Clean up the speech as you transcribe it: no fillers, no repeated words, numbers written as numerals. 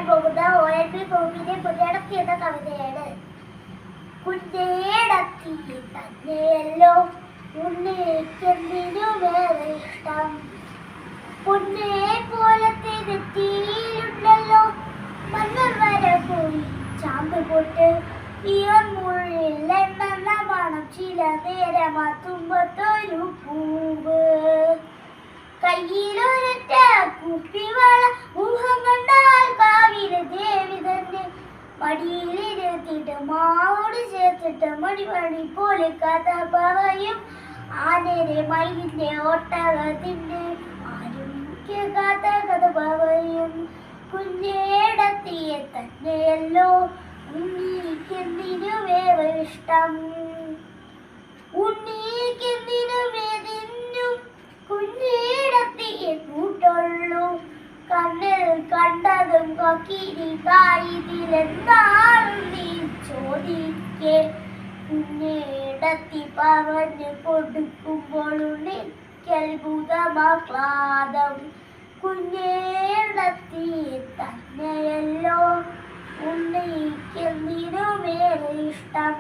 പറയാൻ പോകുന്ന ONV കുറുപ്പിന്റെ കുഞ്ഞേടത്തി എന്ന കവിതയാണ്. കുഞ്ഞേടത്തി തന്നെയല്ലോ ഉണ്ണിക്കെന്തിനുമേറെ ഇഷ്ടം, പൊന്നെ പോലത്തെ നെറ്റിയിലുണ്ടല്ലോ മഞ്ഞൾ വര പോയി ചാമ്പ് പൊട്ട് ഈയൊന്നുള്ളിലെണ്ണ മണം ചില നേരമാ തുമ്പത്തൊരു പൂവ്, കയ്യിലൊരൊറ്റ കുപ്പിവള മുഖം കണ്ടാൽ കാവിലെ ദേവി തന്നെ, മടിയിലിരുത്തിട്ട് മാവോട് ചേർത്തിട്ട് മണിമണി പോലെ കഥ പറയും ആനയുടെ മയിലിന്റെ ഒട്ടകത്തിന്റെ ആരോഗ്യ കഥ പറയും. കുഞ്ഞേടത്തിയെ തന്നെയല്ലോ ഉണ്ണിക്കെന്തിനുമേറെ ഇഷ്ടം, ഉണ്ണിക്കെന്തിനുമേതിന്നും കുഞ്ഞേടത്തിയെ കൂട്ടുള്ളൂ, കണ്ണിൽ കണ്ടതും ഇതിലെന്താണു നീ ചോദിക്കേ, കുഞ്ഞേടത്തി പറഞ്ഞു കൊടുക്കുമ്പോൾ ഉണ്ണിക്കത്ഭുതമാഹ്ലാദം. കുഞ്ഞേടത്തിയെ തന്നെയല്ലോ ഉണ്ണിക്കെന്തിനുമേറെ ഇഷ്ടം.